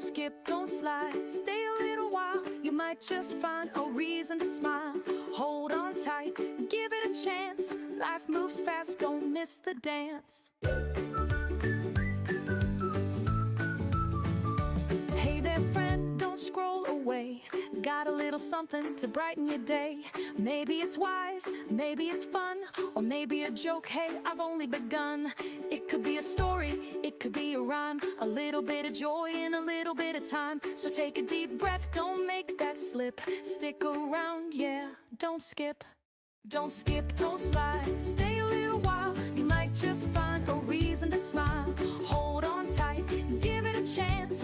skip, don't slide. Stay a little while, you might just find a reason to smile. Hold on tight, give it a chance. Life moves fast, don't miss the dance. Hey there friend, don't scroll away. Got a little something to brighten your day. Maybe it's wise, maybe it's fun, or maybe a joke, hey, I've only begun. It could be a story, it could be a rhyme, a little bit of joy in a little bit of time. So take a deep breath, don't make that slip. Stick around, yeah, don't skip. Don't skip, don't slide, stay a little while. You might just find a reason to smile.